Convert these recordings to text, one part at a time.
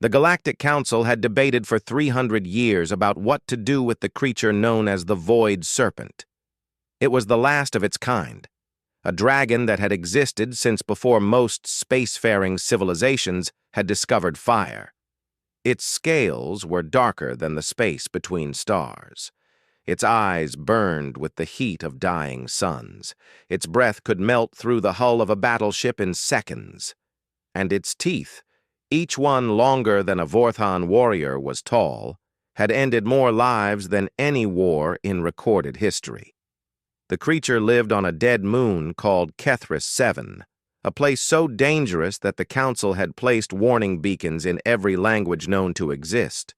The Galactic Council had debated for 300 years about what to do with the creature known as the Void Serpent. It was the last of its kind, a dragon that had existed since before most spacefaring civilizations had discovered fire. Its scales were darker than the space between stars. Its eyes burned with the heat of dying suns. Its breath could melt through the hull of a battleship in seconds. And its teeth, each one longer than a Vorthon warrior was tall, had ended more lives than any war in recorded history. The creature lived on a dead moon called Kethris 7, a place so dangerous that the Council had placed warning beacons in every language known to exist.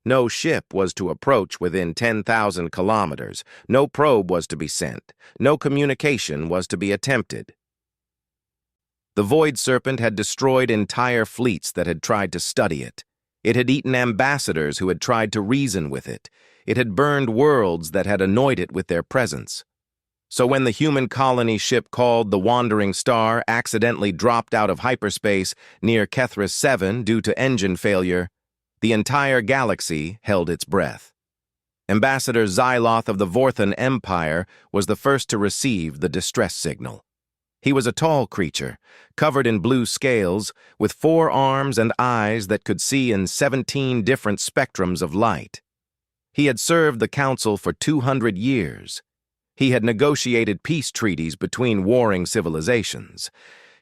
No ship was to approach within 10,000 kilometers, no probe was to be sent, no communication was to be attempted. The Void Serpent had destroyed entire fleets that had tried to study it. It had eaten ambassadors who had tried to reason with it. It had burned worlds that had annoyed it with their presence. So when the human colony ship called the Wandering Star accidentally dropped out of hyperspace near Kethris 7 due to engine failure, the entire galaxy held its breath. Ambassador Xyloth of the Vorthon Empire was the first to receive the distress signal. He was a tall creature, covered in blue scales, with 4 arms and eyes that could see in 17 different spectrums of light. He had served the Council for 200 years. He had negotiated peace treaties between warring civilizations.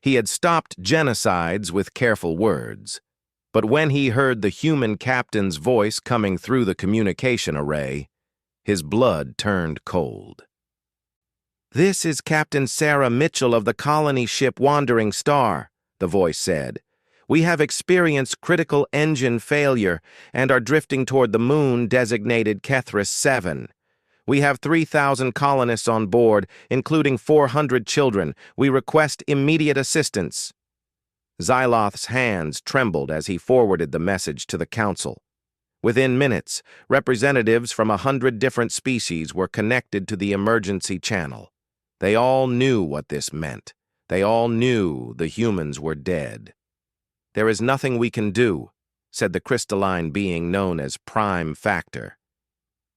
He had stopped genocides with careful words. But when he heard the human captain's voice coming through the communication array, his blood turned cold. "This is Captain Sarah Mitchell of the colony ship Wandering Star," the voice said. "We have experienced critical engine failure and are drifting toward the moon designated Kethris 7. We have 3,000 colonists on board, including 400 children. We request immediate assistance." Xyloth's hands trembled as he forwarded the message to the Council. Within minutes, representatives from 100 different species were connected to the emergency channel. They all knew what this meant. They all knew the humans were dead. "There is nothing we can do," said the crystalline being known as Prime Factor.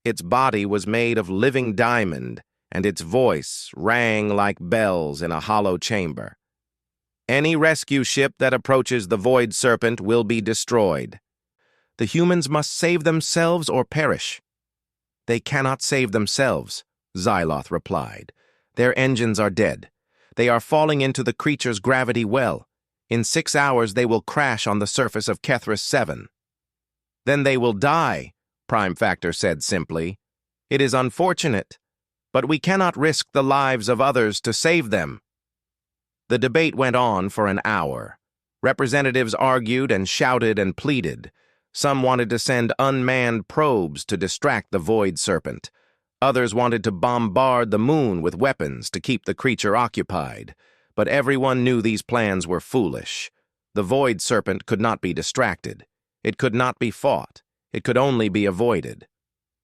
Its body was made of living diamond, and its voice rang like bells in a hollow chamber. "Any rescue ship that approaches the Void Serpent will be destroyed. The humans must save themselves or perish." "They cannot save themselves," Xyloth replied. "Their engines are dead. They are falling into the creature's gravity well. In 6 hours they will crash on the surface of Kethris 7. "Then they will die," Prime Factor said simply. "It is unfortunate, but we cannot risk the lives of others to save them." The debate went on for an hour. Representatives argued and shouted and pleaded. Some wanted to send unmanned probes to distract the Void Serpent. Others wanted to bombard the moon with weapons to keep the creature occupied. But everyone knew these plans were foolish. The Void Serpent could not be distracted. It could not be fought. It could only be avoided.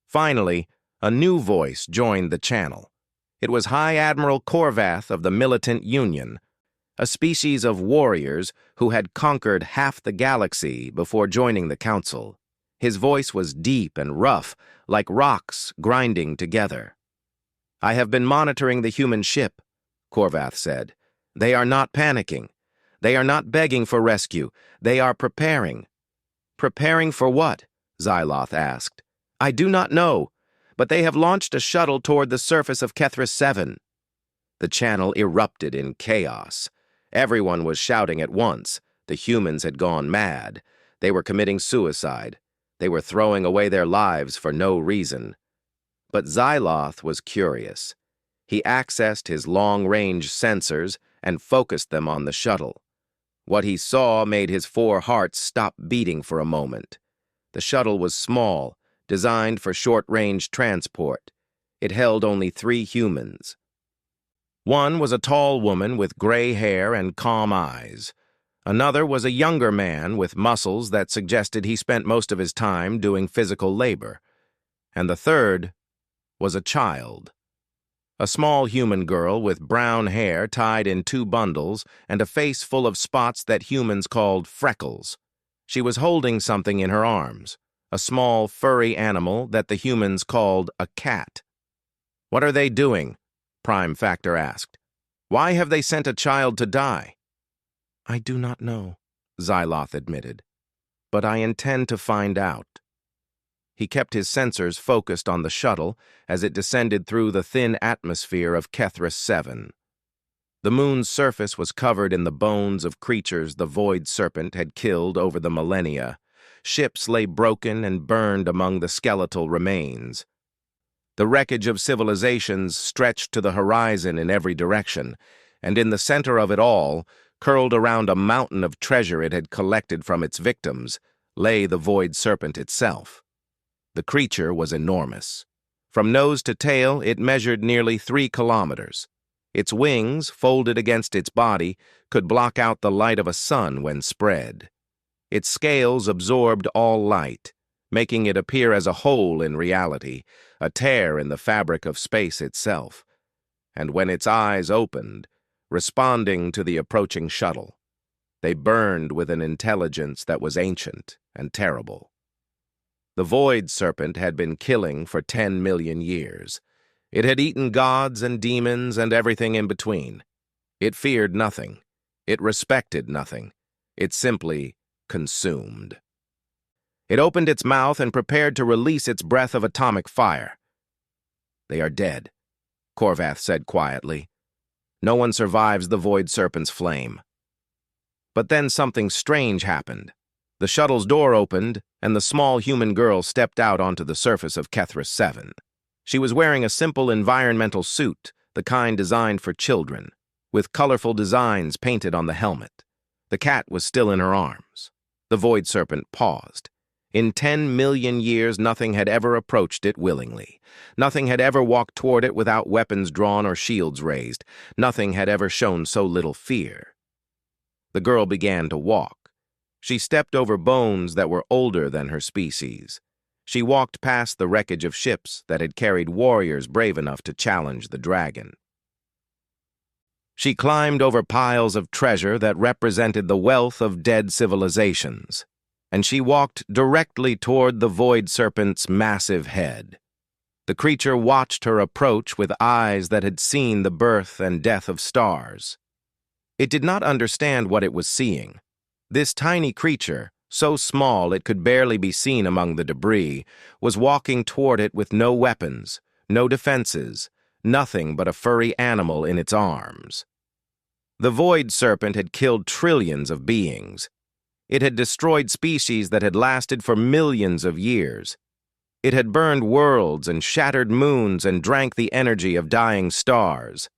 Finally, a new voice joined the channel. It was High Admiral Korvath of the Militant Union, a species of warriors who had conquered half the galaxy before joining the Council. His voice was deep and rough, like rocks grinding together. "I have been monitoring the human ship," Korvath said. "They are not panicking. They are not begging for rescue. They are preparing." "Preparing for what?" Xyloth asked. "I do not know, but they have launched a shuttle toward the surface of Kethris 7. The channel erupted in chaos. Everyone was shouting at once. The humans had gone mad. They were committing suicide. They were throwing away their lives for no reason. But Xyloth was curious. He accessed his long-range sensors and focused them on the shuttle. What he saw made his 4 hearts stop beating for a moment. The shuttle was small, designed for short-range transport. It held only 3 humans. One was a tall woman with gray hair and calm eyes. Another was a younger man with muscles that suggested he spent most of his time doing physical labor. And the third was a child. A small human girl with brown hair tied in 2 bundles and a face full of spots that humans called freckles. She was holding something in her arms, a small, furry animal that the humans called a cat. "What are they doing?" Prime Factor asked. "Why have they sent a child to die?" "I do not know," Xyloth admitted, "but I intend to find out." He kept his sensors focused on the shuttle as it descended through the thin atmosphere of Kethris 7. The moon's surface was covered in the bones of creatures the Void Serpent had killed over the millennia. Ships lay broken and burned among the skeletal remains. The wreckage of civilizations stretched to the horizon in every direction, and in the center of it all, curled around a mountain of treasure it had collected from its victims, lay the Void Serpent itself. The creature was enormous. From nose to tail, it measured nearly 3 kilometers. Its wings, folded against its body, could block out the light of a sun when spread. Its scales absorbed all light, making it appear as a hole in reality, a tear in the fabric of space itself. And when its eyes opened, responding to the approaching shuttle, they burned with an intelligence that was ancient and terrible. The Void Serpent had been killing for 10 million years. It had eaten gods and demons and everything in between. It feared nothing. It respected nothing. It simply consumed. It opened its mouth and prepared to release its breath of atomic fire. "They are dead," Korvath said quietly. "No one survives the Void Serpent's flame." But then something strange happened. The shuttle's door opened, and the small human girl stepped out onto the surface of Kethris 7. She was wearing a simple environmental suit, the kind designed for children, with colorful designs painted on the helmet. The cat was still in her arms. The Void Serpent paused. In 10 million years, nothing had ever approached it willingly. Nothing had ever walked toward it without weapons drawn or shields raised. Nothing had ever shown so little fear. The girl began to walk. She stepped over bones that were older than her species. She walked past the wreckage of ships that had carried warriors brave enough to challenge the dragon. She climbed over piles of treasure that represented the wealth of dead civilizations, and she walked directly toward the Void Serpent's massive head. The creature watched her approach with eyes that had seen the birth and death of stars. It did not understand what it was seeing. This tiny creature, so small it could barely be seen among the debris, was walking toward it with no weapons, no defenses, nothing but a furry animal in its arms. The Void Serpent had killed trillions of beings. It had destroyed species that had lasted for millions of years. It had burned worlds and shattered moons and drank the energy of dying stars.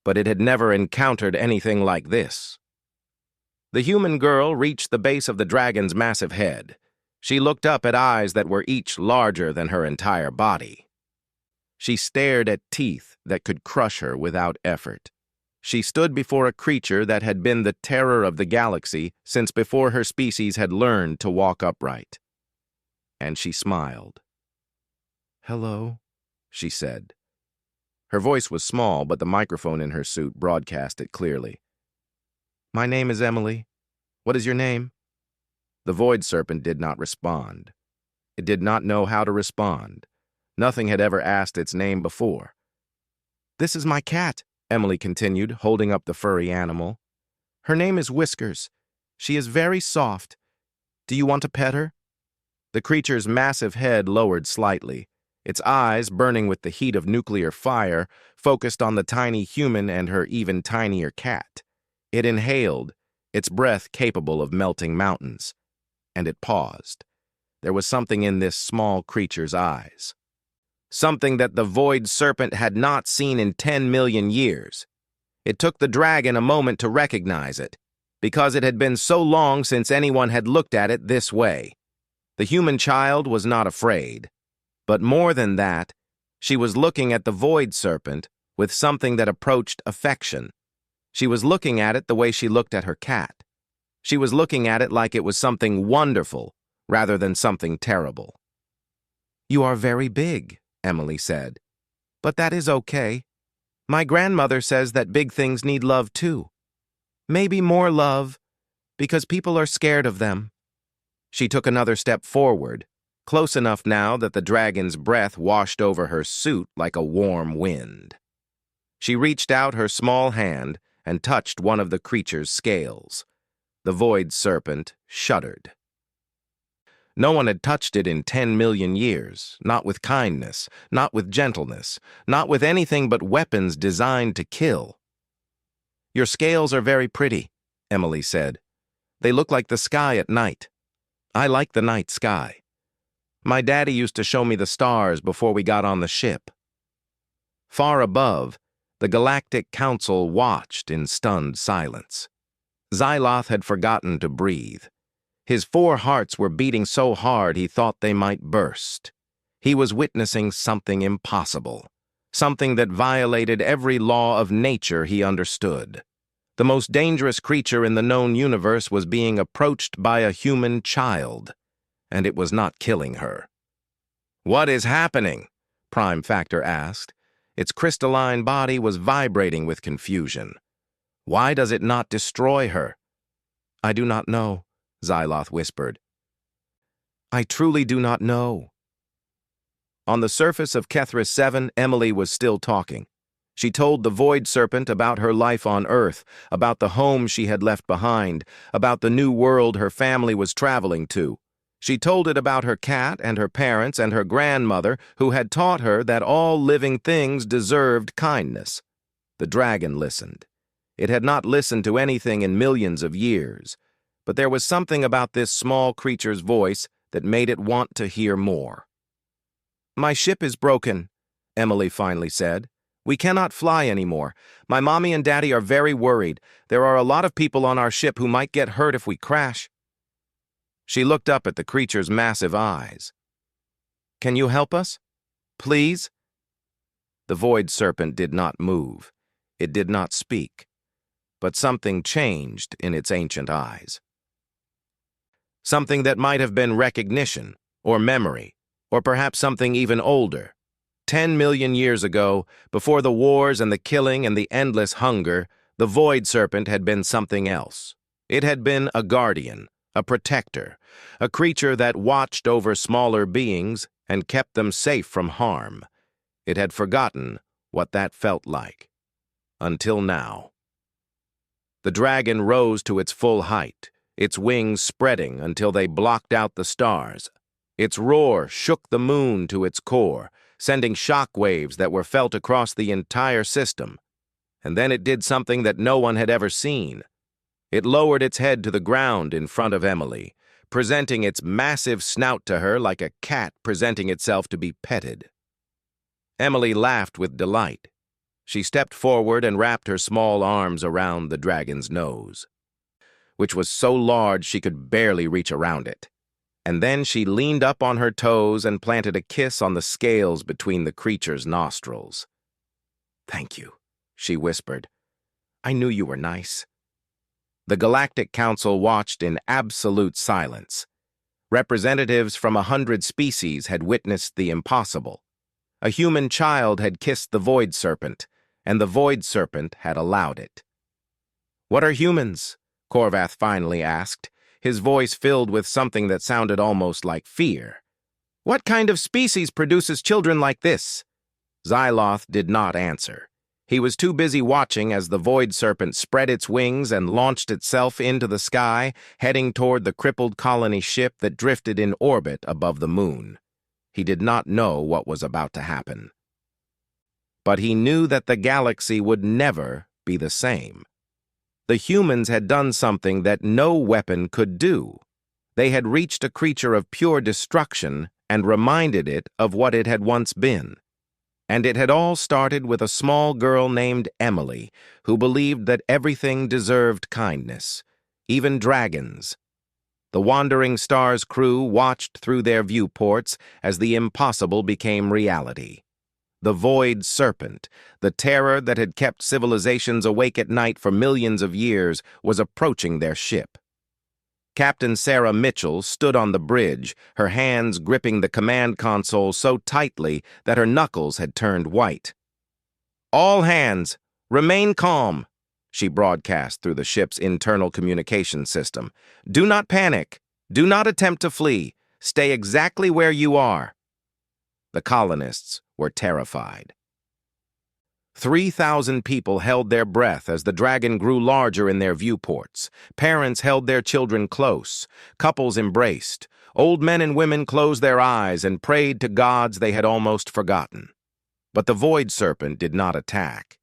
But it had never encountered anything like this. The human girl reached the base of the dragon's massive head. She looked up at eyes that were each larger than her entire body. She stared at teeth that could crush her without effort. She stood before a creature that had been the terror of the galaxy since before her species had learned to walk upright. And she smiled. "Hello," she said. Her voice was small, but the microphone in her suit broadcast it clearly. "My name is Emily. What is your name?" The Void Serpent did not respond. It did not know how to respond. Nothing had ever asked its name before. "This is my cat," Emily continued, holding up the furry animal. "Her name is Whiskers. She is very soft. Do you want to pet her?" The creature's massive head lowered slightly. Its eyes, burning with the heat of nuclear fire, focused on the tiny human and her even tinier cat. It inhaled, its breath capable of melting mountains, and it paused. There was something in this small creature's eyes. Something that the Void Serpent had not seen in 10 million years. It took the dragon a moment to recognize it, because it had been so long since anyone had looked at it this way. The human child was not afraid. But more than that, she was looking at the Void Serpent with something that approached affection. She was looking at it the way she looked at her cat. She was looking at it like it was something wonderful rather than something terrible. "You are very big," Emily said. "But that is okay. My grandmother says that big things need love too. Maybe more love, because people are scared of them." She took another step forward, close enough now that the dragon's breath washed over her suit like a warm wind. She reached out her small hand and touched one of the creature's scales. The void serpent shuddered. No one had touched it in 10 million years, not with kindness, not with gentleness, not with anything but weapons designed to kill. "Your scales are very pretty," Emily said. "They look like the sky at night. I like the night sky. My daddy used to show me the stars before we got on the ship." Far above, the Galactic Council watched in stunned silence. Xyloth had forgotten to breathe. His 4 hearts were beating so hard he thought they might burst. He was witnessing something impossible, something that violated every law of nature he understood. The most dangerous creature in the known universe was being approached by a human child, and it was not killing her. "What is happening?" Prime Factor asked. Its crystalline body was vibrating with confusion. "Why does it not destroy her?" "I do not know," Xyloth whispered. "I truly do not know." On the surface of Kethris 7, Emily was still talking. She told the Void Serpent about her life on Earth, about the home she had left behind, about the new world her family was traveling to. She told it about her cat and her parents and her grandmother who had taught her that all living things deserved kindness. The dragon listened. It had not listened to anything in millions of years, but there was something about this small creature's voice that made it want to hear more. "My ship is broken," Emily finally said. "We cannot fly anymore. My mommy and daddy are very worried. There are a lot of people on our ship who might get hurt if we crash." She looked up at the creature's massive eyes. "Can you help us? Please?" The Void Serpent did not move. It did not speak. But something changed in its ancient eyes. Something that might have been recognition, or memory, or perhaps something even older. 10 million years ago, before the wars and the killing and the endless hunger, the Void Serpent had been something else. It had been a guardian, a protector, a creature that watched over smaller beings and kept them safe from harm. It had forgotten what that felt like. Until now. The dragon rose to its full height, its wings spreading until they blocked out the stars. Its roar shook the moon to its core, sending shock waves that were felt across the entire system. And then it did something that no one had ever seen. It lowered its head to the ground in front of Emily, presenting its massive snout to her like a cat presenting itself to be petted. Emily laughed with delight. She stepped forward and wrapped her small arms around the dragon's nose, which was so large she could barely reach around it. And then she leaned up on her toes and planted a kiss on the scales between the creature's nostrils. "Thank you," she whispered. "I knew you were nice." The Galactic Council watched in absolute silence. Representatives from 100 species had witnessed the impossible. A human child had kissed the Void Serpent, and the Void Serpent had allowed it. "What are humans?" Korvath finally asked, his voice filled with something that sounded almost like fear. "What kind of species produces children like this?" Xyloth did not answer. He was too busy watching as the Void Serpent spread its wings and launched itself into the sky, heading toward the crippled colony ship that drifted in orbit above the moon. He did not know what was about to happen. But he knew that the galaxy would never be the same. The humans had done something that no weapon could do. They had reached a creature of pure destruction and reminded it of what it had once been. And it had all started with a small girl named Emily, who believed that everything deserved kindness, even dragons. The Wandering Stars crew watched through their viewports as the impossible became reality. The Void Serpent, the terror that had kept civilizations awake at night for millions of years, was approaching their ship. Captain Sarah Mitchell stood on the bridge, her hands gripping the command console so tightly that her knuckles had turned white. "All hands, remain calm," she broadcast through the ship's internal communication system. "Do not panic. Do not attempt to flee. Stay exactly where you are. The colonists were terrified. 3,000 people held their breath as the dragon grew larger in their viewports. Parents held their children close. Couples embraced. Old men and women closed their eyes and prayed to gods they had almost forgotten. But the void serpent did not attack.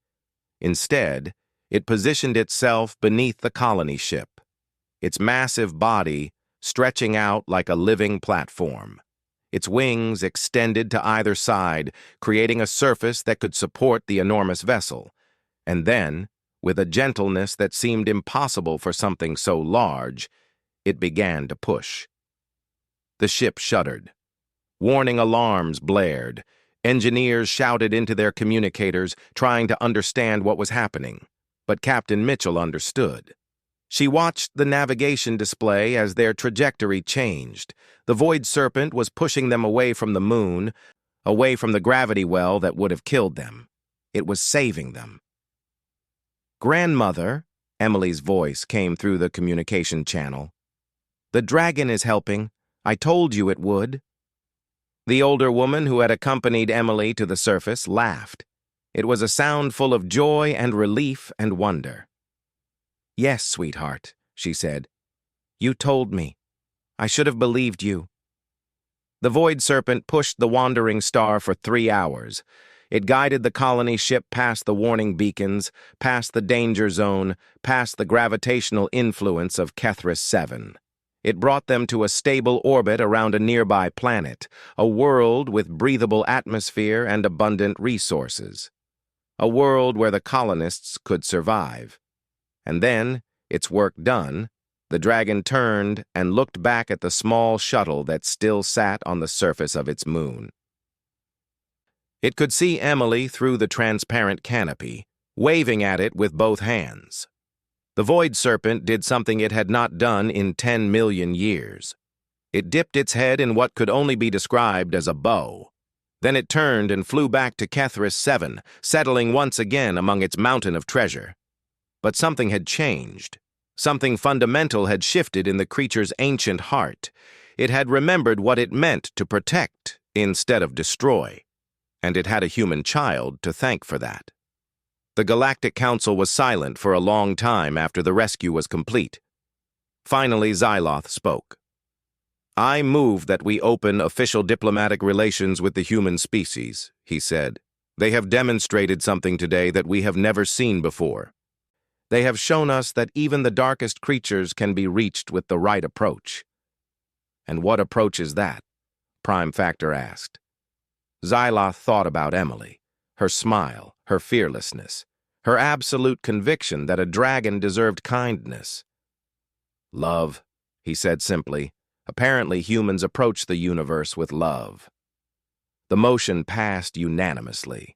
Instead, it positioned itself beneath the colony ship, its massive body stretching out like a living platform. Its wings extended to either side, creating a surface that could support the enormous vessel. And then, with a gentleness that seemed impossible for something so large, it began to push. The ship shuddered. Warning alarms blared. Engineers shouted into their communicators, trying to understand what was happening. But Captain Mitchell understood. She watched the navigation display as their trajectory changed. The void serpent was pushing them away from the moon, away from the gravity well that would have killed them. It was saving them. "Grandmother," Emily's voice came through the communication channel. "The dragon is helping. I told you it would." The older woman who had accompanied Emily to the surface laughed. It was a sound full of joy and relief and wonder. "Yes, sweetheart," she said. "You told me. I should have believed you." The void serpent pushed the wandering star for 3 hours. It guided the colony ship past the warning beacons, past the danger zone, past the gravitational influence of Kethris 7. It brought them to a stable orbit around a nearby planet, a world with breathable atmosphere and abundant resources. A world where the colonists could survive. And then, its work done, the dragon turned and looked back at the small shuttle that still sat on the surface of its moon. It could see Emily through the transparent canopy, waving at it with both hands. The void serpent did something it had not done in 10 million years. It dipped its head in what could only be described as a bow. Then it turned and flew back to Kethris 7, settling once again among its mountain of treasure. But something had changed. Something fundamental had shifted in the creature's ancient heart. It had remembered what it meant to protect instead of destroy. And it had a human child to thank for that. The Galactic Council was silent for a long time after the rescue was complete. Finally, Xyloth spoke. "I move that we open official diplomatic relations with the human species," he said. "They have demonstrated something today that we have never seen before. They have shown us that even the darkest creatures can be reached with the right approach." "And what approach is that?" Prime Factor asked. Xyloth thought about Emily, her smile, her fearlessness, her absolute conviction that a dragon deserved kindness. "Love," he said simply. Apparently, humans approach the universe with love. The motion passed unanimously.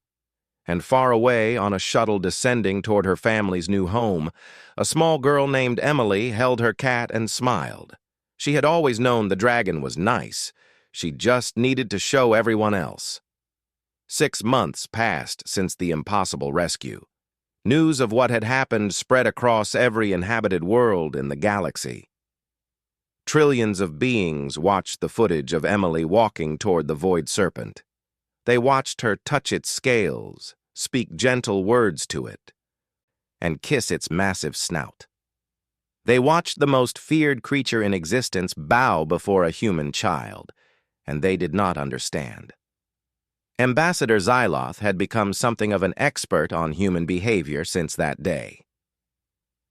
And far away, on a shuttle descending toward her family's new home, a small girl named Emily held her cat and smiled. She had always known the dragon was nice. She just needed to show everyone else. 6 months passed since the impossible rescue. News of what had happened spread across every inhabited world in the galaxy. Trillions of beings watched the footage of Emily walking toward the void serpent. They watched her touch its scales, speak gentle words to it, and kiss its massive snout. They watched the most feared creature in existence bow before a human child, and they did not understand. Ambassador Xyloth had become something of an expert on human behavior since that day.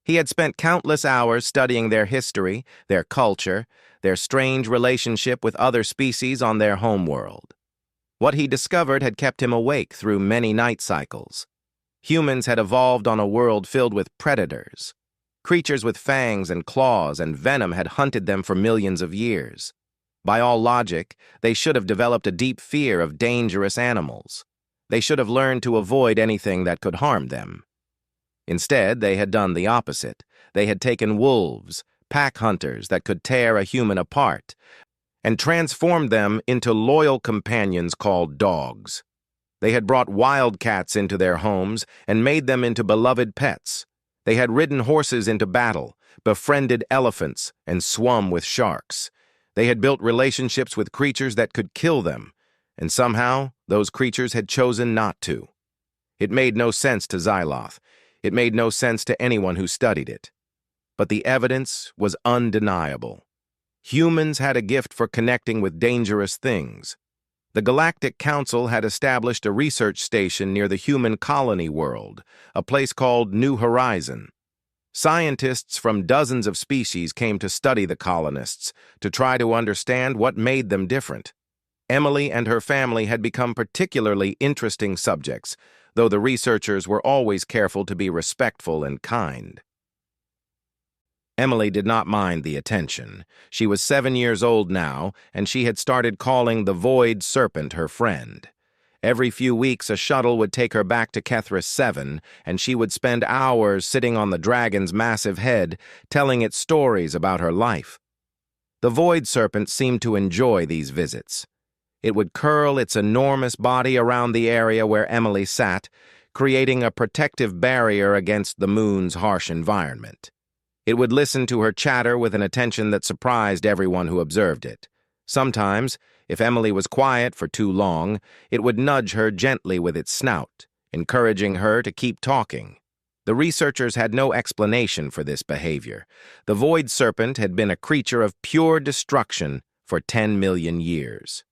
He had spent countless hours studying their history, their culture, their strange relationship with other species on their homeworld. What he discovered had kept him awake through many night cycles. Humans had evolved on a world filled with predators. Creatures with fangs and claws and venom had hunted them for millions of years. By all logic, they should have developed a deep fear of dangerous animals. They should have learned to avoid anything that could harm them. Instead, they had done the opposite. They had taken wolves, pack hunters that could tear a human apart, and transformed them into loyal companions called dogs. They had brought wildcats into their homes and made them into beloved pets. They had ridden horses into battle, befriended elephants, and swum with sharks. They had built relationships with creatures that could kill them, and somehow those creatures had chosen not to. It made no sense to Xyloth. It made no sense to anyone who studied it. But the evidence was undeniable. Humans had a gift for connecting with dangerous things. The Galactic Council had established a research station near the human colony world, a place called New Horizon. Scientists from dozens of species came to study the colonists, to try to understand what made them different. Emily and her family had become particularly interesting subjects, though the researchers were always careful to be respectful and kind. Emily did not mind the attention. She was 7 years old now, and she had started calling the Void Serpent her friend. Every few weeks, a shuttle would take her back to Kethris 7, and she would spend hours sitting on the dragon's massive head, telling it stories about her life. The Void Serpent seemed to enjoy these visits. It would curl its enormous body around the area where Emily sat, creating a protective barrier against the moon's harsh environment. It would listen to her chatter with an attention that surprised everyone who observed it. Sometimes, if Emily was quiet for too long, it would nudge her gently with its snout, encouraging her to keep talking. The researchers had no explanation for this behavior. The Void Serpent had been a creature of pure destruction for 10 million years.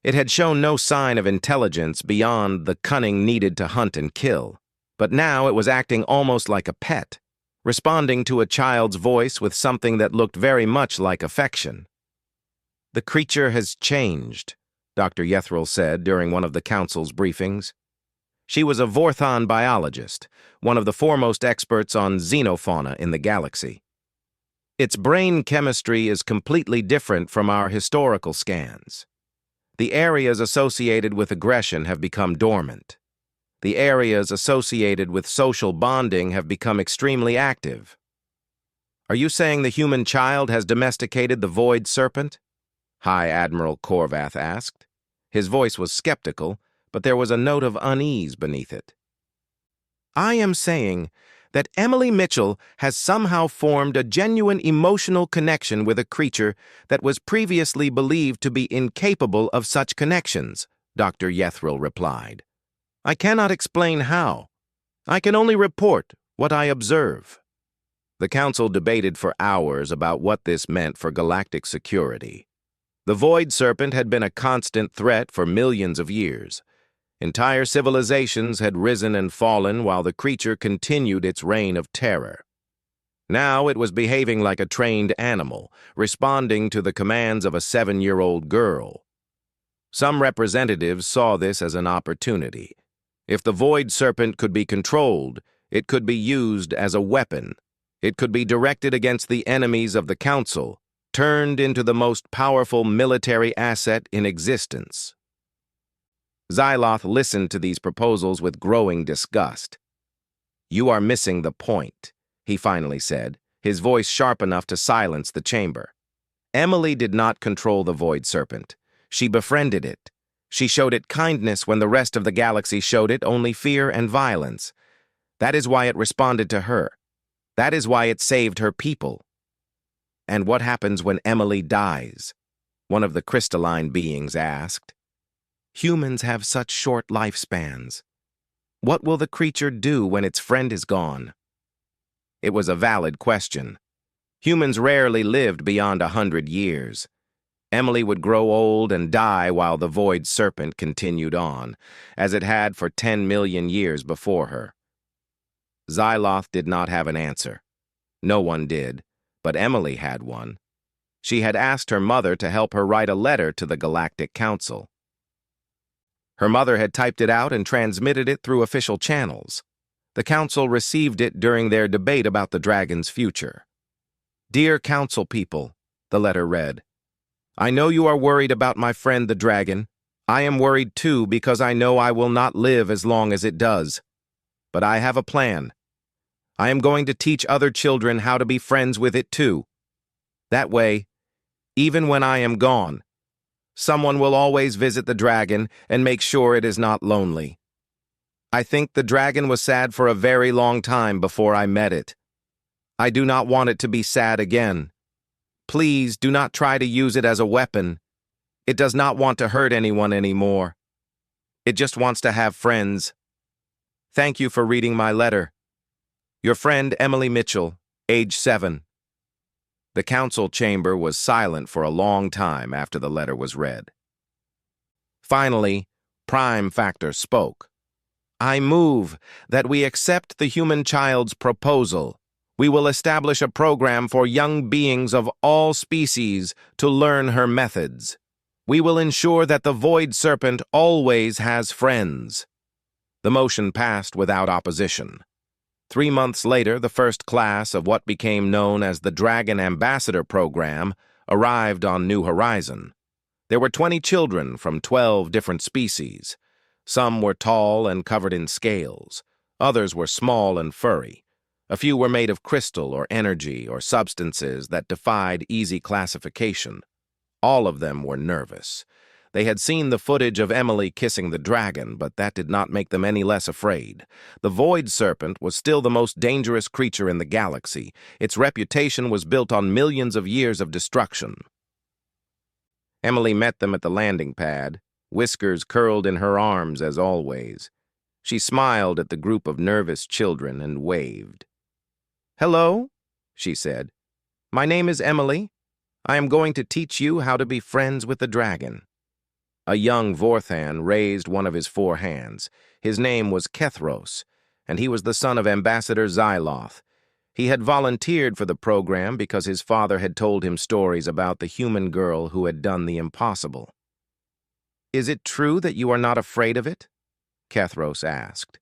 It had shown no sign of intelligence beyond the cunning needed to hunt and kill, but now it was acting almost like a pet, responding to a child's voice with something that looked very much like affection. "The creature has changed," Dr. Yethril said during one of the council's briefings. She was a Vorthon biologist, one of the foremost experts on xenofauna in the galaxy. "Its brain chemistry is completely different from our historical scans. The areas associated with aggression have become dormant. The areas associated with social bonding have become extremely active." "Are you saying the human child has domesticated the Void Serpent?" High Admiral Korvath asked. His voice was skeptical, but there was a note of unease beneath it. "I am saying that Emily Mitchell has somehow formed a genuine emotional connection with a creature that was previously believed to be incapable of such connections," Dr. Yethril replied. "I cannot explain how. I can only report what I observe." The council debated for hours about what this meant for galactic security. The Void Serpent had been a constant threat for millions of years. Entire civilizations had risen and fallen while the creature continued its reign of terror. Now it was behaving like a trained animal, responding to the commands of a 7-year-old girl. Some representatives saw this as an opportunity. If the Void Serpent could be controlled, it could be used as a weapon. It could be directed against the enemies of the Council, turned into the most powerful military asset in existence. Xyloth listened to these proposals with growing disgust. "You are missing the point," he finally said, his voice sharp enough to silence the chamber. "Emily did not control the Void Serpent. She befriended it. She showed it kindness when the rest of the galaxy showed it only fear and violence. That is why it responded to her. That is why it saved her people." "And what happens when Emily dies?" one of the crystalline beings asked. "Humans have such short lifespans. What will the creature do when its friend is gone?" It was a valid question. Humans rarely lived beyond 100 years. Emily would grow old and die while the Void Serpent continued on, as it had for 10 million years before her. Xyloth did not have an answer. No one did, but Emily had one. She had asked her mother to help her write a letter to the Galactic Council. Her mother had typed it out and transmitted it through official channels. The Council received it during their debate about the dragon's future. "Dear Council people," the letter read, "I know you are worried about my friend the dragon. I am worried too because I know I will not live as long as it does. But I have a plan. I am going to teach other children how to be friends with it too. That way, even when I am gone, someone will always visit the dragon and make sure it is not lonely. I think the dragon was sad for a very long time before I met it. I do not want it to be sad again. Please do not try to use it as a weapon. It does not want to hurt anyone anymore. It just wants to have friends. Thank you for reading my letter. Your friend Emily Mitchell, age 7. The council chamber was silent for a long time after the letter was read. Finally, Prime Factor spoke. I move that we accept the human child's proposal. We will establish a program for young beings of all species to learn her methods. We will ensure that the Void Serpent always has friends. The motion passed without opposition. 3 months later, the first class of what became known as the Dragon Ambassador Program arrived on New Horizon. There were 20 children from 12 different species. Some were tall and covered in scales. Others were small and furry. A few were made of crystal or energy or substances that defied easy classification. All of them were nervous. They had seen the footage of Emily kissing the dragon, but that did not make them any less afraid. The Void Serpent was still the most dangerous creature in the galaxy. Its reputation was built on millions of years of destruction. Emily met them at the landing pad, whiskers curled in her arms as always. She smiled at the group of nervous children and waved. Hello, she said. My name is Emily. I am going to teach you how to be friends with the dragon. A young Vorthan raised one of his 4 hands. His name was Kethros, and he was the son of Ambassador Xyloth. He had volunteered for the program because his father had told him stories about the human girl who had done the impossible. Is it true that you are not afraid of it? Kethros asked.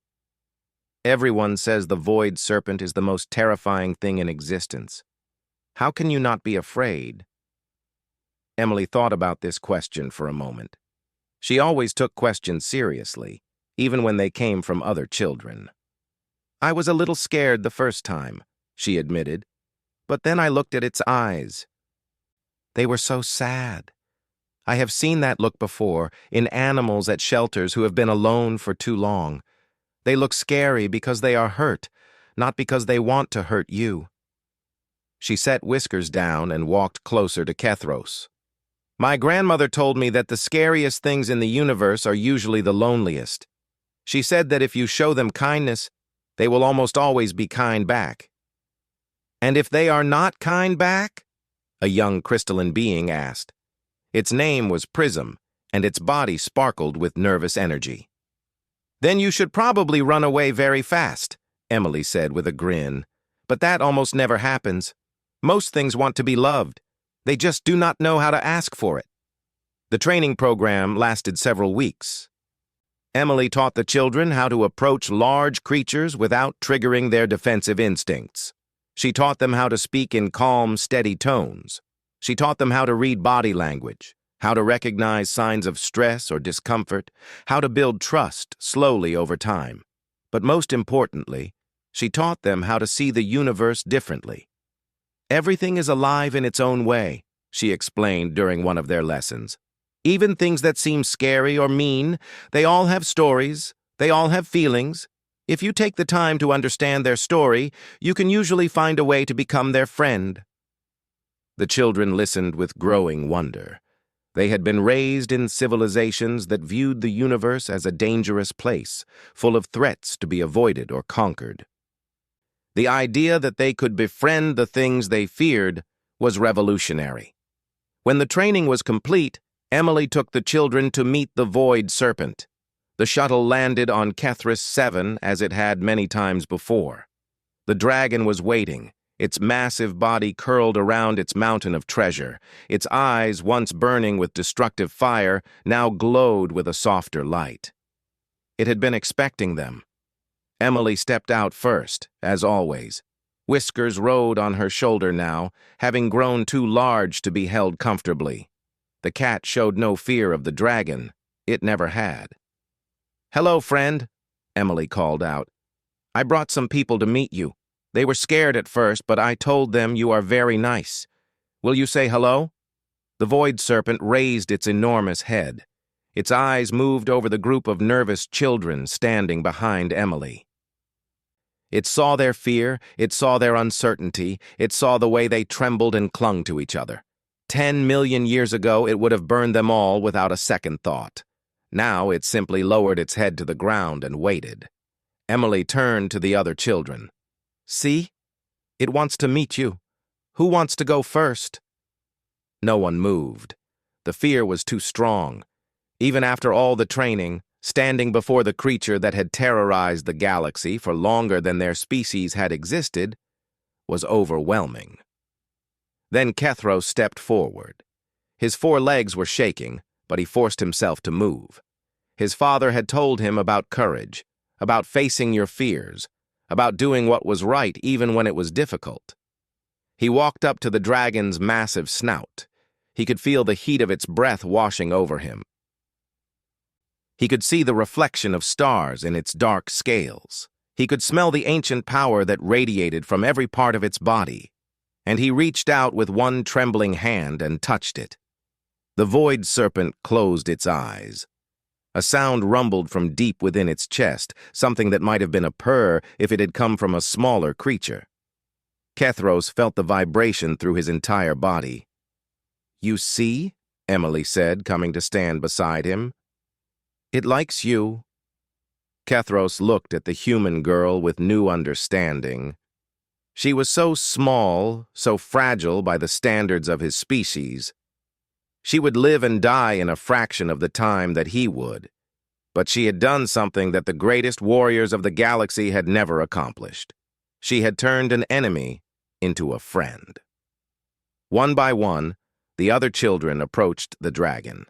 Everyone says the Void Serpent is the most terrifying thing in existence. How can you not be afraid? Emily thought about this question for a moment. She always took questions seriously, even when they came from other children. I was a little scared the first time, she admitted, but then I looked at its eyes. They were so sad. I have seen that look before in animals at shelters who have been alone for too long. They look scary because they are hurt, not because they want to hurt you. She set Whiskers down and walked closer to Kethros. My grandmother told me that the scariest things in the universe are usually the loneliest. She said that if you show them kindness, they will almost always be kind back. And if they are not kind back? A young crystalline being asked. Its name was Prism, and its body sparkled with nervous energy. Then you should probably run away very fast, Emily said with a grin. But that almost never happens. Most things want to be loved. They just do not know how to ask for it. The training program lasted several weeks. Emily taught the children how to approach large creatures without triggering their defensive instincts. She taught them how to speak in calm, steady tones. She taught them how to read body language, how to recognize signs of stress or discomfort, how to build trust slowly over time. But most importantly, she taught them how to see the universe differently. Everything is alive in its own way, she explained during one of their lessons. Even things that seem scary or mean, they all have stories, they all have feelings. If you take the time to understand their story, you can usually find a way to become their friend. The children listened with growing wonder. They had been raised in civilizations that viewed the universe as a dangerous place, full of threats to be avoided or conquered. The idea that they could befriend the things they feared was revolutionary. When the training was complete, Emily took the children to meet the Void Serpent. The shuttle landed on Kethris 7 as it had many times before. The dragon was waiting, its massive body curled around its mountain of treasure. Its eyes, once burning with destructive fire, now glowed with a softer light. It had been expecting them. Emily stepped out first, as always. Whiskers rode on her shoulder now, having grown too large to be held comfortably. The cat showed no fear of the dragon. It never had. Hello, friend, Emily called out. I brought some people to meet you. They were scared at first, but I told them you are very nice. Will you say hello? The Void Serpent raised its enormous head. Its eyes moved over the group of nervous children standing behind Emily. It saw their fear, it saw their uncertainty, it saw the way they trembled and clung to each other. 10 million years ago, it would have burned them all without a second thought. Now it simply lowered its head to the ground and waited. Emily turned to the other children. "See? It wants to meet you. Who wants to go first?" No one moved. The fear was too strong. Even after all the training, standing before the creature that had terrorized the galaxy for longer than their species had existed was overwhelming. Then Kethros stepped forward. His 4 legs were shaking, but he forced himself to move. His father had told him about courage, about facing your fears, about doing what was right even when it was difficult. He walked up to the dragon's massive snout. He could feel the heat of its breath washing over him. He could see the reflection of stars in its dark scales. He could smell the ancient power that radiated from every part of its body. And he reached out with one trembling hand and touched it. The void serpent closed its eyes. A sound rumbled from deep within its chest, something that might have been a purr if it had come from a smaller creature. Kethros felt the vibration through his entire body. "You see?" Emily said, coming to stand beside him. "It likes you." Kethros looked at the human girl with new understanding. She was so small, so fragile by the standards of his species. She would live and die in a fraction of the time that he would. But she had done something that the greatest warriors of the galaxy had never accomplished. She had turned an enemy into a friend. One by one, the other children approached the dragon.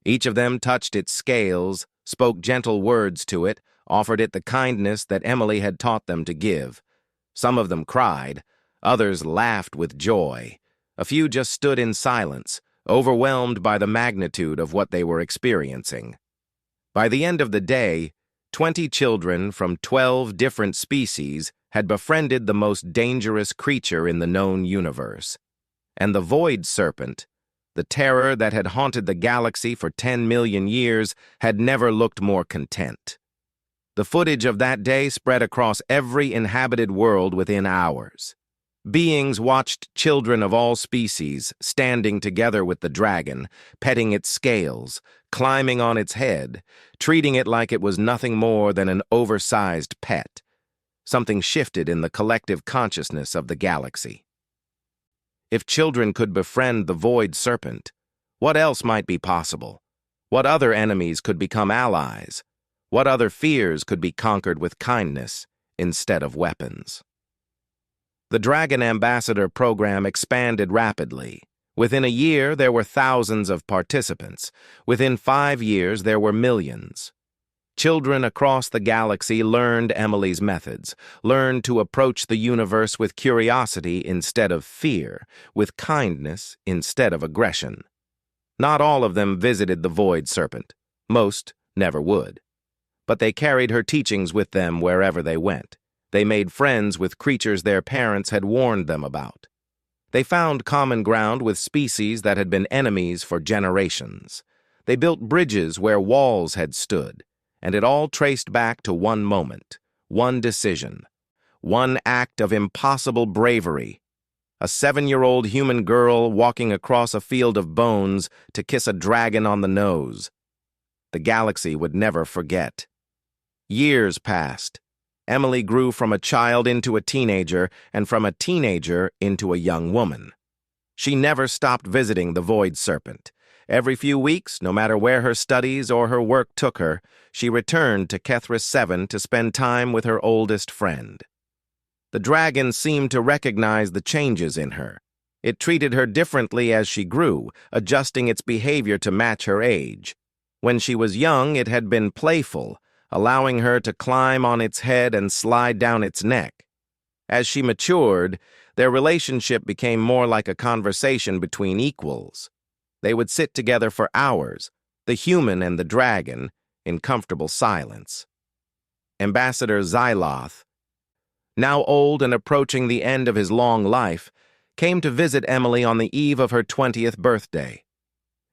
Each of them touched its scales, spoke gentle words to it, offered it the kindness that Emily had taught them to give. Some of them cried, others laughed with joy. A few just stood in silence, overwhelmed by the magnitude of what they were experiencing. By the end of the day, 20 children from 12 different species had befriended the most dangerous creature in the known universe. And the void serpent, the terror that had haunted the galaxy for 10 million years, had never looked more content. The footage of that day spread across every inhabited world within hours. Beings watched children of all species standing together with the dragon, petting its scales, climbing on its head, treating it like it was nothing more than an oversized pet. Something shifted in the collective consciousness of the galaxy. If children could befriend the void serpent, what else might be possible? What other enemies could become allies? What other fears could be conquered with kindness instead of weapons? The Dragon Ambassador program expanded rapidly. Within a year, there were thousands of participants. Within 5 years, there were millions. Children across the galaxy learned Emily's methods, learned to approach the universe with curiosity instead of fear, with kindness instead of aggression. Not all of them visited the void serpent. Most never would. But they carried her teachings with them wherever they went. They made friends with creatures their parents had warned them about. They found common ground with species that had been enemies for generations. They built bridges where walls had stood, and it all traced back to one moment, one decision, one act of impossible bravery. A 7-year-old human girl walking across a field of bones to kiss a dragon on the nose. The galaxy would never forget. Years passed. Emily grew from a child into a teenager, and from a teenager into a young woman. She never stopped visiting the void serpent. Every few weeks, no matter where her studies or her work took her, she returned to Kethris 7 to spend time with her oldest friend. The dragon seemed to recognize the changes in her. It treated her differently as she grew, adjusting its behavior to match her age. When she was young, it had been playful, allowing her to climb on its head and slide down its neck. As she matured, their relationship became more like a conversation between equals. They would sit together for hours, the human and the dragon, in comfortable silence. Ambassador Xyloth, now old and approaching the end of his long life, came to visit Emily on the eve of her 20th birthday.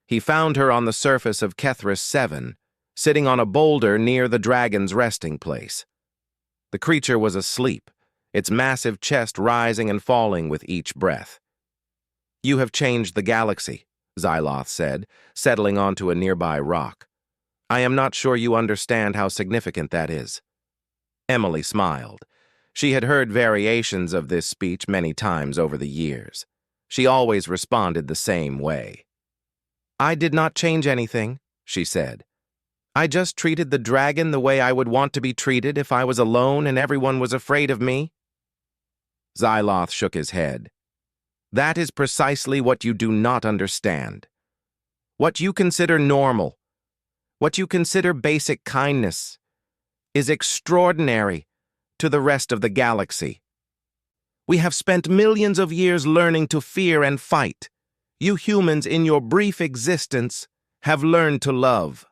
He found her on the surface of Kethris 7, sitting on a boulder near the dragon's resting place. The creature was asleep, its massive chest rising and falling with each breath. "You have changed the galaxy," Xyloth said, settling onto a nearby rock. "I am not sure you understand how significant that is." Emily smiled. She had heard variations of this speech many times over the years. She always responded the same way. "I did not change anything," she said. "I just treated the dragon the way I would want to be treated if I was alone and everyone was afraid of me." Xyloth shook his head. "That is precisely what you do not understand. What you consider normal, what you consider basic kindness, is extraordinary to the rest of the galaxy. We have spent millions of years learning to fear and fight. You humans, in your brief existence, have learned to love."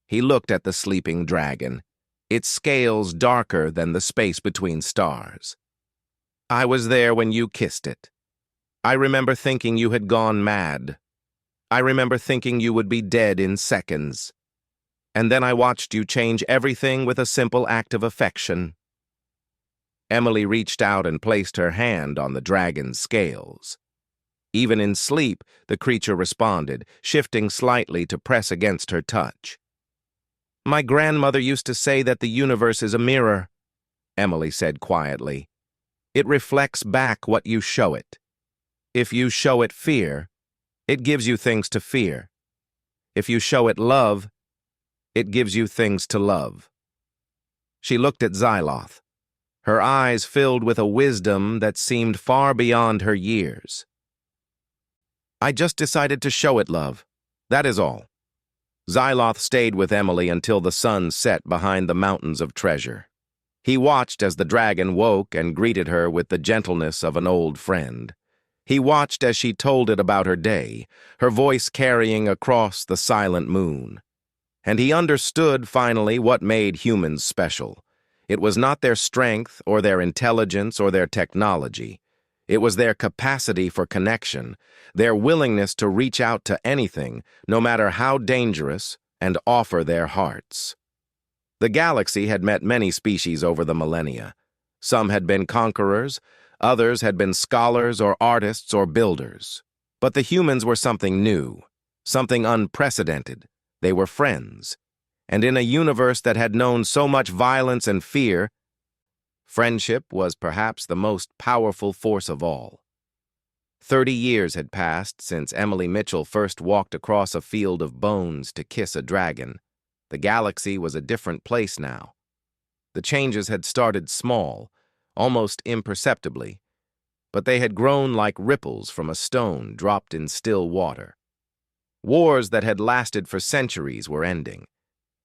He looked at the sleeping dragon, its scales darker than the space between stars. "I was there when you kissed it. I remember thinking you had gone mad. I remember thinking you would be dead in seconds. And then I watched you change everything with a simple act of affection." Emily reached out and placed her hand on the dragon's scales. Even in sleep, the creature responded, shifting slightly to press against her touch. "My grandmother used to say that the universe is a mirror," Emily said quietly. "It reflects back what you show it. If you show it fear, it gives you things to fear. If you show it love, it gives you things to love." She looked at Xyloth, her eyes filled with a wisdom that seemed far beyond her years. "I just decided to show it love. That is all." Xyloth stayed with Emily until the sun set behind the mountains of treasure. He watched as the dragon woke and greeted her with the gentleness of an old friend. He watched as she told it about her day, her voice carrying across the silent moon. And he understood, finally, what made humans special. It was not their strength or their intelligence or their technology. It was their capacity for connection, their willingness to reach out to anything, no matter how dangerous, and offer their hearts. The galaxy had met many species over the millennia. Some had been conquerors, others had been scholars or artists or builders. But the humans were something new, something unprecedented. They were friends. And in a universe that had known so much violence and fear, friendship was perhaps the most powerful force of all. 30 years had passed since Emily Mitchell first walked across a field of bones to kiss a dragon. The galaxy was a different place now. The changes had started small, almost imperceptibly, but they had grown like ripples from a stone dropped in still water. Wars that had lasted for centuries were ending.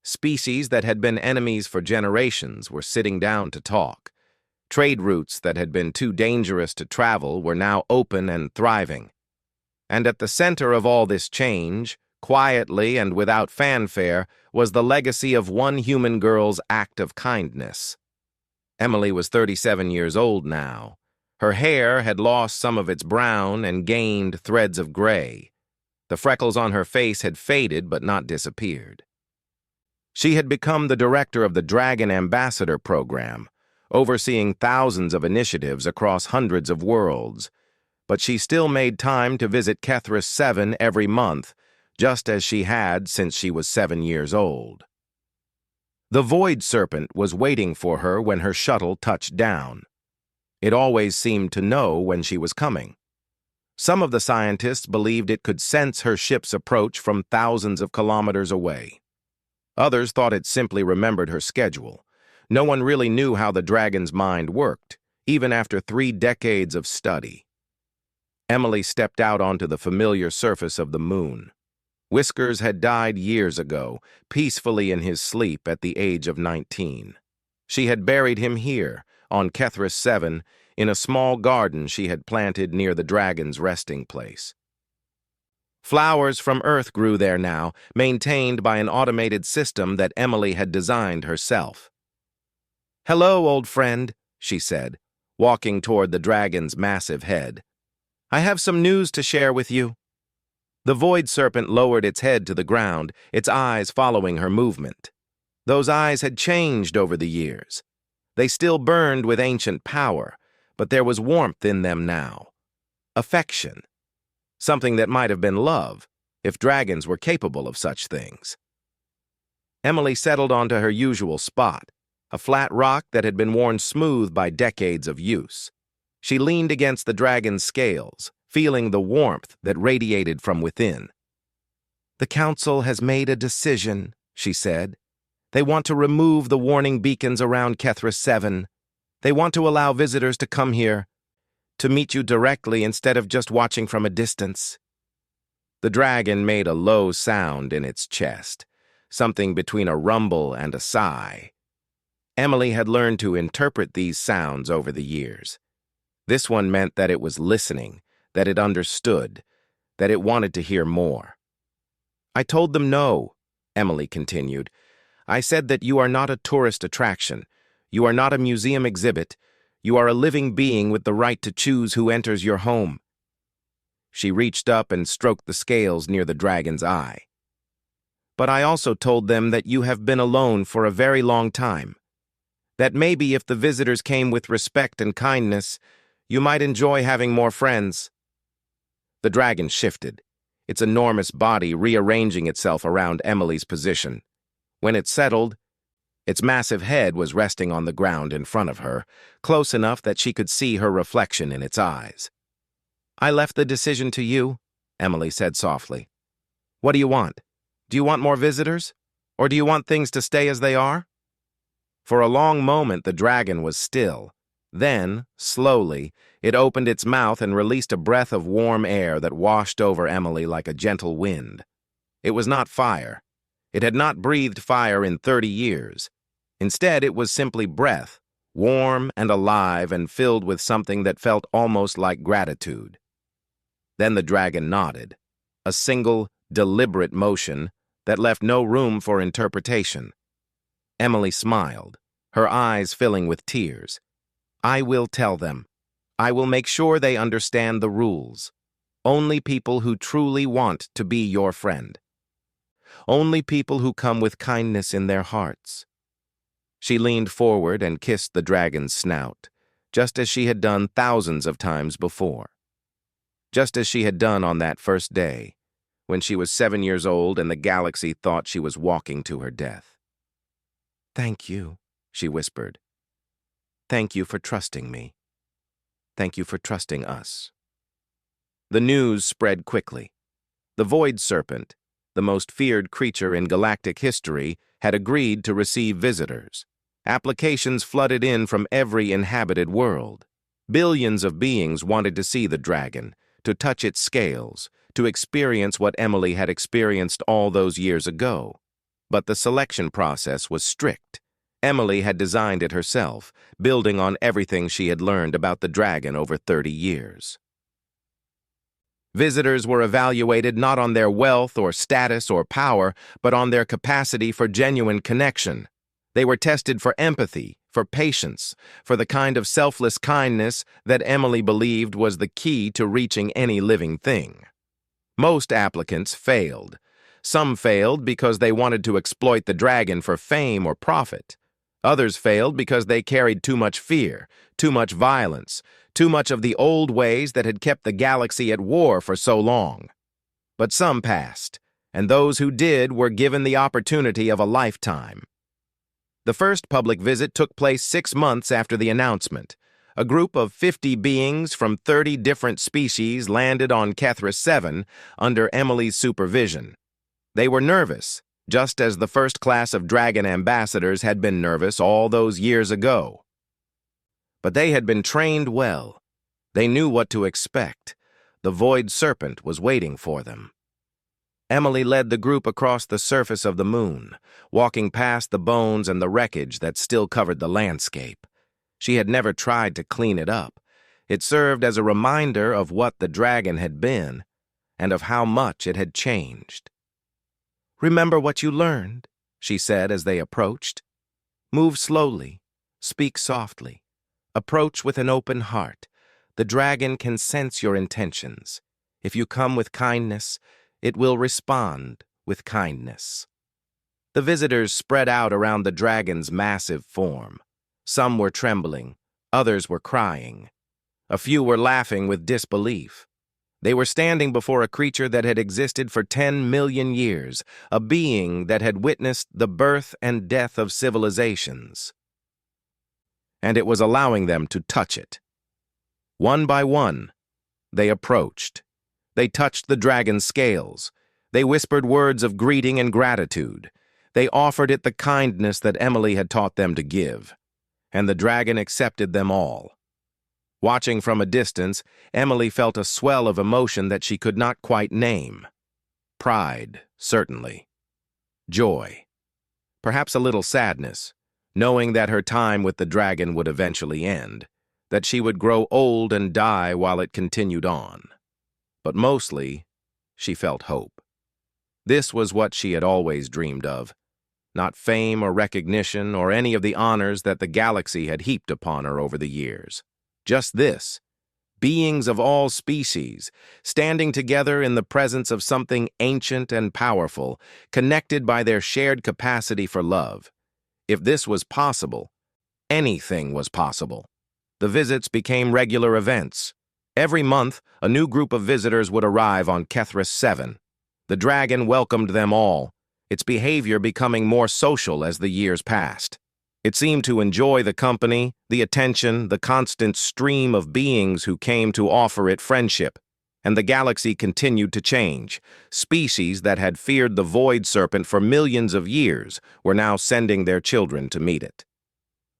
Species that had been enemies for generations were sitting down to talk. Trade routes that had been too dangerous to travel were now open and thriving. And at the center of all this change, quietly and without fanfare, was the legacy of one human girl's act of kindness. Emily was 37 years old now. Her hair had lost some of its brown and gained threads of gray. The freckles on her face had faded but not disappeared. She had become the director of the Dragon Ambassador program, overseeing thousands of initiatives across hundreds of worlds. But she still made time to visit Kethris 7 every month, just as she had since she was 7 years old. The Void Serpent was waiting for her when her shuttle touched down. It always seemed to know when she was coming. Some of the scientists believed it could sense her ship's approach from thousands of kilometers away. Others thought it simply remembered her schedule. No one really knew how the dragon's mind worked, even after 3 decades of study. Emily stepped out onto the familiar surface of the moon. Whiskers had died years ago, peacefully in his sleep at the age of 19. She had buried him here, on Kethris 7, in a small garden she had planted near the dragon's resting place. Flowers from Earth grew there now, maintained by an automated system that Emily had designed herself. "Hello, old friend," she said, walking toward the dragon's massive head. "I have some news to share with you." The Void Serpent lowered its head to the ground, its eyes following her movement. Those eyes had changed over the years. They still burned with ancient power, but there was warmth in them now. Affection. Something that might have been love, if dragons were capable of such things. Emily settled onto her usual spot, a flat rock that had been worn smooth by decades of use. She leaned against the dragon's scales, feeling the warmth that radiated from within. "The council has made a decision," she said. "They want to remove the warning beacons around Kethra 7. They want to allow visitors to come here, to meet you directly instead of just watching from a distance." The dragon made a low sound in its chest, something between a rumble and a sigh. Emily had learned to interpret these sounds over the years. This one meant that it was listening, that it understood, that it wanted to hear more. "I told them no," Emily continued. "I said that you are not a tourist attraction. You are not a museum exhibit. You are a living being with the right to choose who enters your home." She reached up and stroked the scales near the dragon's eye. "But I also told them that you have been alone for a very long time. That maybe if the visitors came with respect and kindness, you might enjoy having more friends." The dragon shifted, its enormous body rearranging itself around Emily's position. When it settled, its massive head was resting on the ground in front of her, close enough that she could see her reflection in its eyes. "I left the decision to you," Emily said softly. "What do you want? Do you want more visitors? Or do you want things to stay as they are?" For a long moment, the dragon was still. Then, slowly, it opened its mouth and released a breath of warm air that washed over Emily like a gentle wind. It was not fire. It had not breathed fire in 30 years. Instead, it was simply breath, warm and alive and filled with something that felt almost like gratitude. Then the dragon nodded, a single, deliberate motion that left no room for interpretation. Emily smiled, her eyes filling with tears. "I will tell them. I will make sure they understand the rules. Only people who truly want to be your friend. Only people who come with kindness in their hearts." She leaned forward and kissed the dragon's snout, just as she had done thousands of times before. Just as she had done on that first day, when she was 7 years old and the galaxy thought she was walking to her death. "Thank you," she whispered. "Thank you for trusting me. Thank you for trusting us." The news spread quickly. The Void Serpent, the most feared creature in galactic history, had agreed to receive visitors. Applications flooded in from every inhabited world. Billions of beings wanted to see the dragon, to touch its scales, to experience what Emily had experienced all those years ago. But the selection process was strict. Emily had designed it herself, building on everything she had learned about the dragon over 30 years. Visitors were evaluated not on their wealth or status or power, but on their capacity for genuine connection. They were tested for empathy, for patience, for the kind of selfless kindness that Emily believed was the key to reaching any living thing. Most applicants failed. Some failed because they wanted to exploit the dragon for fame or profit. Others failed because they carried too much fear, too much violence, too much of the old ways that had kept the galaxy at war for so long. But some passed, and those who did were given the opportunity of a lifetime. The first public visit took place 6 months after the announcement. A group of 50 beings from 30 different species landed on Kethra 7 under Emily's supervision. They were nervous, just as the first class of dragon ambassadors had been nervous all those years ago. But they had been trained well. They knew what to expect. The Void Serpent was waiting for them. Emily led the group across the surface of the moon, walking past the bones and the wreckage that still covered the landscape. She had never tried to clean it up. It served as a reminder of what the dragon had been, and of how much it had changed. "Remember what you learned," she said as they approached. "Move slowly, speak softly, approach with an open heart. The dragon can sense your intentions. If you come with kindness, it will respond with kindness." The visitors spread out around the dragon's massive form. Some were trembling, others were crying. A few were laughing with disbelief. They were standing before a creature that had existed for 10 million years, a being that had witnessed the birth and death of civilizations. And it was allowing them to touch it. One by one, they approached. They touched the dragon's scales. They whispered words of greeting and gratitude. They offered it the kindness that Emily had taught them to give. And the dragon accepted them all. Watching from a distance, Emily felt a swell of emotion that she could not quite name. Pride, certainly. Joy. Perhaps a little sadness, knowing that her time with the dragon would eventually end, that she would grow old and die while it continued on. But mostly, she felt hope. This was what she had always dreamed of. Not fame or recognition or any of the honors that the galaxy had heaped upon her over the years. Just this, beings of all species, standing together in the presence of something ancient and powerful, connected by their shared capacity for love. If this was possible, anything was possible. The visits became regular events. Every month, a new group of visitors would arrive on Kethris 7. The dragon welcomed them all, its behavior becoming more social as the years passed. It seemed to enjoy the company, the attention, the constant stream of beings who came to offer it friendship. And the galaxy continued to change. Species that had feared the void serpent for millions of years were now sending their children to meet it.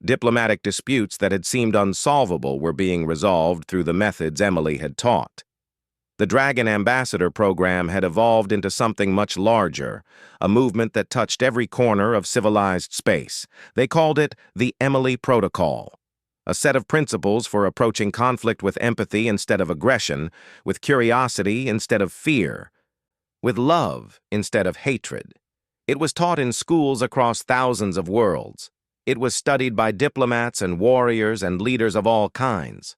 Diplomatic disputes that had seemed unsolvable were being resolved through the methods Emily had taught. The Dragon Ambassador program had evolved into something much larger, a movement that touched every corner of civilized space. They called it the Emily Protocol, a set of principles for approaching conflict with empathy instead of aggression, with curiosity instead of fear, with love instead of hatred. It was taught in schools across thousands of worlds. It was studied by diplomats and warriors and leaders of all kinds.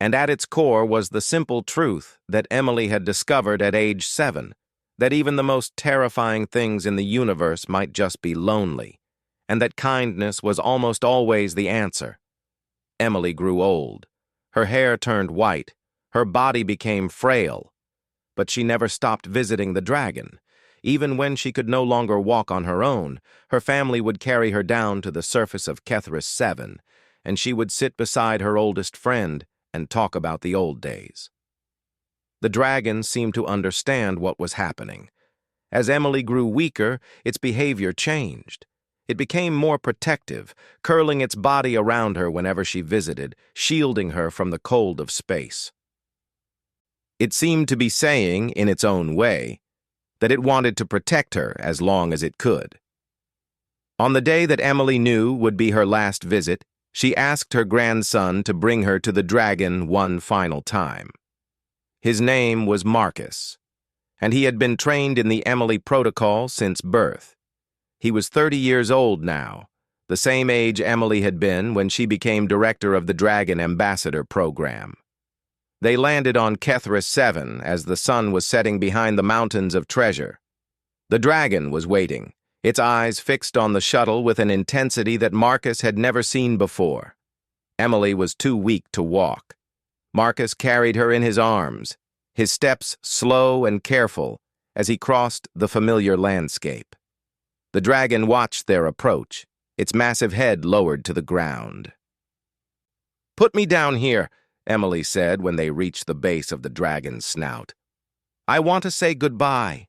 And at its core was the simple truth that Emily had discovered at age 7, that even the most terrifying things in the universe might just be lonely, and that kindness was almost always the answer. Emily grew old. Her hair turned white. Her body became frail. But she never stopped visiting the dragon. Even when she could no longer walk on her own, her family would carry her down to the surface of Kethris 7, and she would sit beside her oldest friend and talk about the old days. The dragon seemed to understand what was happening. As Emily grew weaker, its behavior changed. It became more protective, curling its body around her whenever she visited, shielding her from the cold of space. It seemed to be saying, in its own way, that it wanted to protect her as long as it could. On the day that Emily knew would be her last visit, she asked her grandson to bring her to the dragon one final time. His name was Marcus, and he had been trained in the Emily Protocol since birth. He was 30 years old now, the same age Emily had been when she became director of the Dragon Ambassador program. They landed on Kethris 7 as the sun was setting behind the mountains of treasure. The dragon was waiting, its eyes fixed on the shuttle with an intensity that Marcus had never seen before. Emily was too weak to walk. Marcus carried her in his arms, his steps slow and careful as he crossed the familiar landscape. The dragon watched their approach, its massive head lowered to the ground. "Put me down here," Emily said when they reached the base of the dragon's snout. "I want to say goodbye."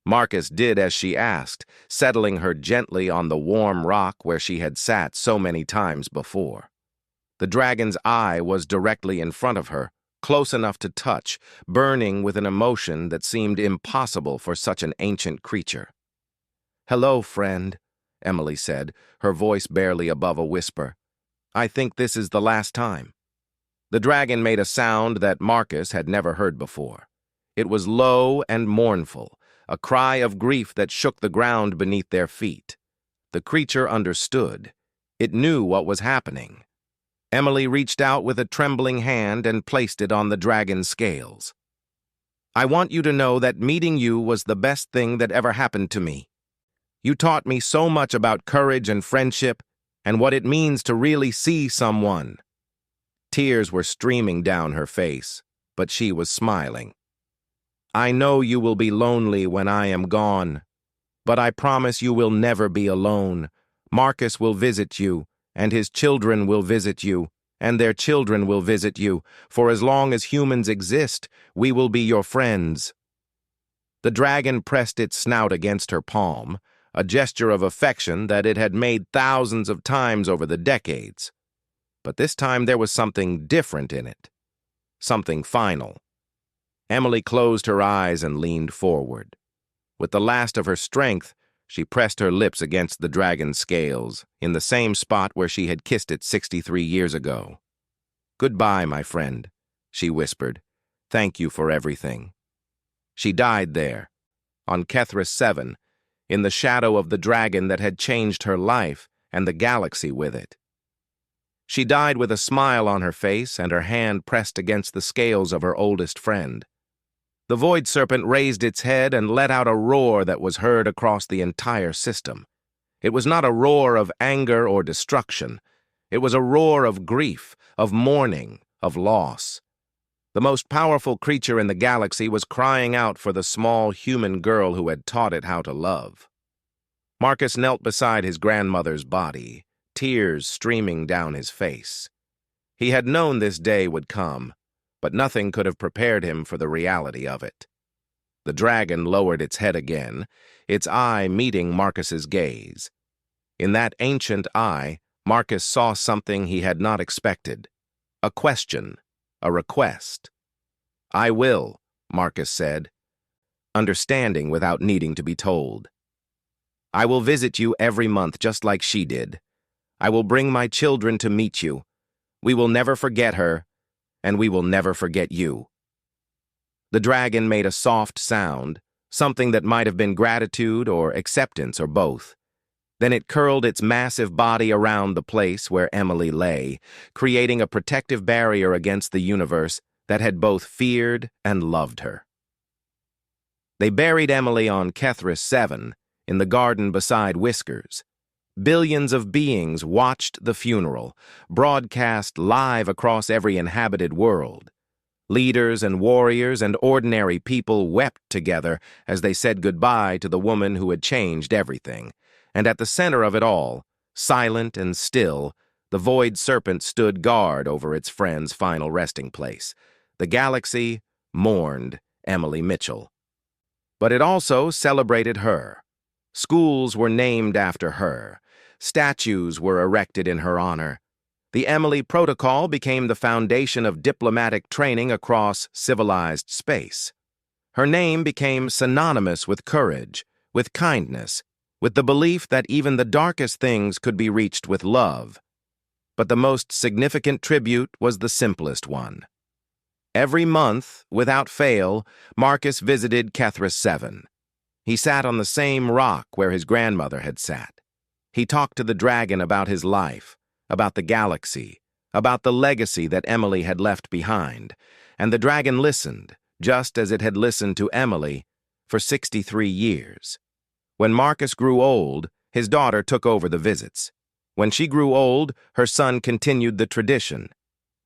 Marcus did as she asked, settling her gently on the warm rock where she had sat so many times before. The dragon's eye was directly in front of her, close enough to touch, burning with an emotion that seemed impossible for such an ancient creature. "Hello, friend," Emily said, her voice barely above a whisper. "I think this is the last time." The dragon made a sound that Marcus had never heard before. It was low and mournful, a cry of grief that shook the ground beneath their feet. The creature understood. It knew what was happening. Emily reached out with a trembling hand and placed it on the dragon's scales. "I want you to know that meeting you was the best thing that ever happened to me. You taught me so much about courage and friendship, and what it means to really see someone. Tears were streaming down her face, but she was smiling. I know you will be lonely when I am gone, but I promise you will never be alone. Marcus will visit you, and his children will visit you, and their children will visit you. For as long as humans exist, we will be your friends. The dragon pressed its snout against her palm, a gesture of affection that it had made thousands of times over the decades. But this time there was something different in it. Something final. Emily closed her eyes and leaned forward. With the last of her strength, she pressed her lips against the dragon's scales, in the same spot where she had kissed it 63 years ago. Goodbye, my friend, she whispered. Thank you for everything. She died there, on Kethris 7, in the shadow of the dragon that had changed her life and the galaxy with it. She died with a smile on her face and her hand pressed against the scales of her oldest friend. The void serpent raised its head and let out a roar that was heard across the entire system. It was not a roar of anger or destruction. It was a roar of grief, of mourning, of loss. The most powerful creature in the galaxy was crying out for the small human girl who had taught it how to love. Marcus knelt beside his grandmother's body, tears streaming down his face. He had known this day would come, but nothing could have prepared him for the reality of it. The dragon lowered its head again, its eye meeting Marcus's gaze. In that ancient eye, Marcus saw something he had not expected. A question, a request. I will, Marcus said, understanding without needing to be told. I will visit you every month just like she did. I will bring my children to meet you. We will never forget her, and we will never forget you. The dragon made a soft sound, something that might have been gratitude or acceptance or both. Then it curled its massive body around the place where Emily lay, creating a protective barrier against the universe that had both feared and loved her. They buried Emily on Kethris 7, in the garden beside Whiskers. Billions of beings watched the funeral, broadcast live across every inhabited world. Leaders and warriors and ordinary people wept together as they said goodbye to the woman who had changed everything. And at the center of it all, silent and still, the void serpent stood guard over its friend's final resting place. The galaxy mourned Emily Mitchell. But it also celebrated her. Schools were named after her. Statues were erected in her honor. The Emily Protocol became the foundation of diplomatic training across civilized space. Her name became synonymous with courage, with kindness, with the belief that even the darkest things could be reached with love. But the most significant tribute was the simplest one. Every month, without fail, Marcus visited Kethris 7. He sat on the same rock where his grandmother had sat. He talked to the dragon about his life, about the galaxy, about the legacy that Emily had left behind, and the dragon listened, just as it had listened to Emily, for 63 years. When Marcus grew old, his daughter took over the visits. When she grew old, her son continued the tradition.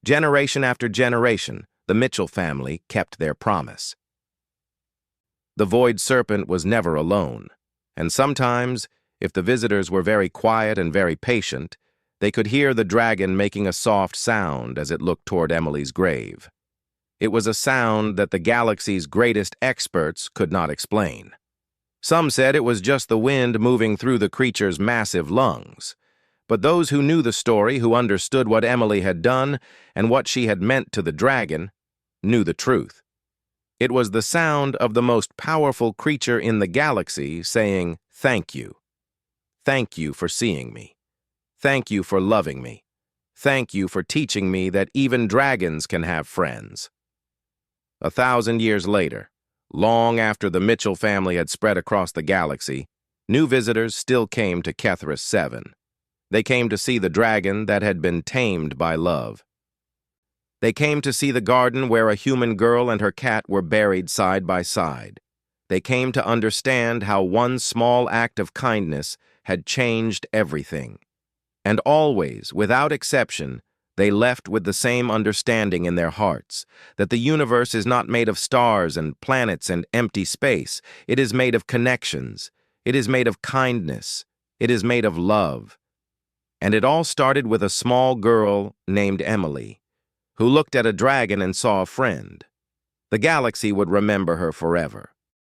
Generation after generation, the Mitchell family kept their promise. The void serpent was never alone, and sometimes, if the visitors were very quiet and very patient, they could hear the dragon making a soft sound as it looked toward Emily's grave. It was a sound that the galaxy's greatest experts could not explain. Some said it was just the wind moving through the creature's massive lungs. But those who knew the story, who understood what Emily had done and what she had meant to the dragon, knew the truth. It was the sound of the most powerful creature in the galaxy saying, "Thank you. Thank you for seeing me. Thank you for loving me. Thank you for teaching me that even dragons can have friends." 1,000 years later, long after the Mitchell family had spread across the galaxy, new visitors still came to Kethris 7. They came to see the dragon that had been tamed by love. They came to see the garden where a human girl and her cat were buried side by side. They came to understand how one small act of kindness had changed everything. And always, without exception, they left with the same understanding in their hearts, that the universe is not made of stars and planets and empty space. It is made of connections. It is made of kindness. It is made of love. And it all started with a small girl named Emily, who looked at a dragon and saw a friend. The galaxy would remember her forever.